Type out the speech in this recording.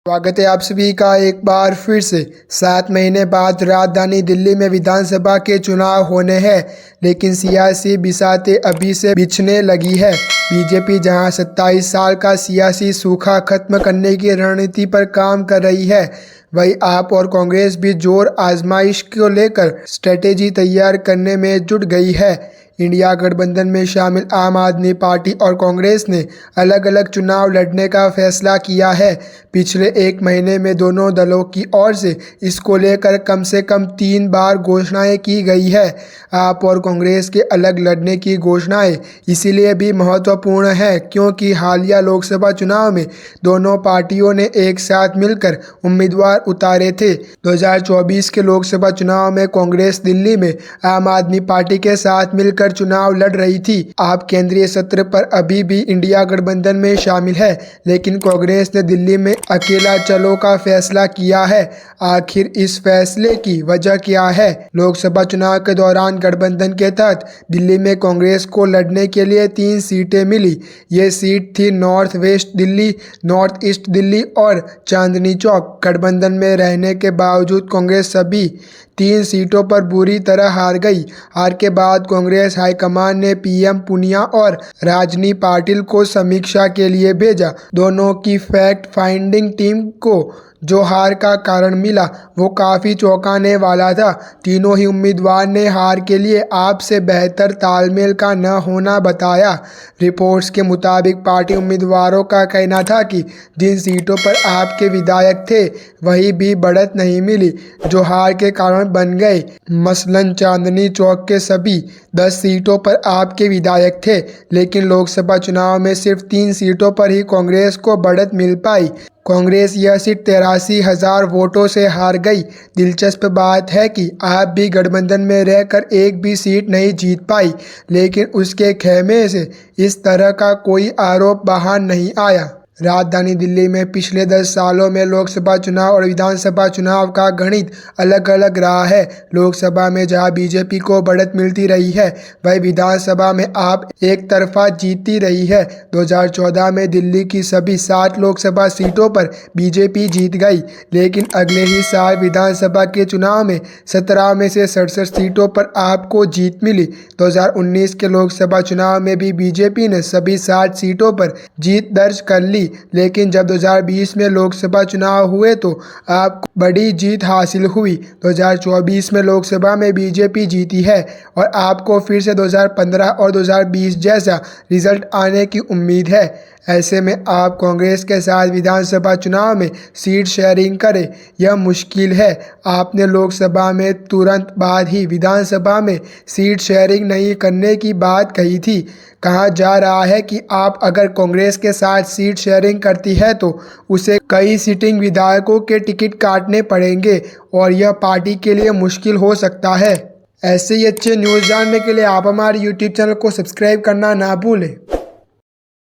स्वागत है आप सभी का एक बार फिर से। 7 महीने बाद राजधानी दिल्ली में विधानसभा के चुनाव होने हैं, लेकिन सियासी बिसातें अभी से बिछने लगी है। बीजेपी जहां 27 साल का सियासी सूखा खत्म करने की रणनीति पर काम कर रही है, वहीं आप और कांग्रेस भी जोर आजमाइश को लेकर स्ट्रेटेजी तैयार करने में जुट गई है। इंडिया गठबंधन में शामिल आम आदमी पार्टी और कांग्रेस ने अलग अलग चुनाव लड़ने का फैसला किया है। पिछले 1 महीने में दोनों दलों की ओर से इसको लेकर कम से कम 3 बार घोषणाएं की गई है। आप और कांग्रेस के अलग लड़ने की घोषणाएं इसीलिए भी महत्वपूर्ण है क्योंकि हालिया लोकसभा चुनाव में दोनों पार्टियों ने एक साथ मिलकर उम्मीदवार उतारे थे। 2024 के लोकसभा चुनाव में कांग्रेस दिल्ली में आम आदमी पार्टी के साथ मिलकर चुनाव लड़ रही थी। आप केंद्रीय सत्र पर अभी भी इंडिया गठबंधन में शामिल है, लेकिन कांग्रेस ने दिल्ली में अकेला चलो का फैसला किया है। आखिर इस फैसले की वजह क्या है? लोकसभा चुनाव के दौरान गठबंधन के तहत दिल्ली में कांग्रेस को लड़ने के लिए 3 सीटें मिली। ये सीट थी north west Delhi, north east Delhi और चांदनी चौक। गठबंधन में रहने के बावजूद कांग्रेस सभी 3 सीटों पर बुरी तरह हार गई। हार के बाद कांग्रेस हाईकमान ने पीएम पुनिया और राजनी पाटिल को समीक्षा के लिए भेजा। दोनों की फैक्ट फाइंडिंग टीम को जो हार का कारण मिला वो काफ़ी चौंकाने वाला था। तीनों ही उम्मीदवार ने हार के लिए आपसे बेहतर तालमेल का न होना बताया। रिपोर्ट्स के मुताबिक पार्टी उम्मीदवारों का कहना था कि जिन सीटों पर आपके विधायक थे वही भी बढ़त नहीं मिली जो हार के कारण बन गए। मसलन चांदनी चौक के सभी 10 सीटों पर आपके विधायक थे, लेकिन लोकसभा चुनाव में सिर्फ 3 सीटों पर ही कांग्रेस को बढ़त मिल पाई। कांग्रेस यह सीट 83,000 वोटों से हार गई। दिलचस्प बात है कि आप भी गठबंधन में रहकर एक भी सीट नहीं जीत पाई, लेकिन उसके खेमे से इस तरह का कोई आरोप बाहर नहीं आया। राजधानी दिल्ली में पिछले 10 सालों में लोकसभा चुनाव और विधानसभा चुनाव का गणित अलग अलग रहा है। लोकसभा में जहां बीजेपी को बढ़त मिलती रही है, वहीं विधानसभा में आप एक तरफा जीतती रही है। 2014 में दिल्ली की सभी 7 लोकसभा सीटों पर बीजेपी जीत गई, लेकिन अगले ही साल विधानसभा के चुनाव में 17 में से 67 सीटों पर आपको जीत मिली। 2019 के लोकसभा चुनाव में भी बीजेपी ने सभी 60 सीटों पर जीत दर्ज कर ली, लेकिन जब 2020 में लोकसभा चुनाव हुए तो आपको बड़ी जीत हासिल हुई। 2024 में लोकसभा में बीजेपी जीती है और आपको फिर से 2015 और 2020 जैसा रिजल्ट आने की उम्मीद है। ऐसे में आप कांग्रेस के साथ विधानसभा चुनाव में सीट शेयरिंग करें, यह मुश्किल है। आपने लोकसभा में तुरंत बाद ही विधानसभा में सीट शेयरिंग नहीं करने की बात कही थी। कहा जा रहा है कि आप अगर कांग्रेस के साथ सीट शेयरिंग करती है तो उसे कई सिटिंग विधायकों के टिकट काटने पड़ेंगे और यह पार्टी के लिए मुश्किल हो सकता है। ऐसे ही अच्छे न्यूज़ जानने के लिए आप हमारे YouTube चैनल को सब्सक्राइब करना ना भूलें।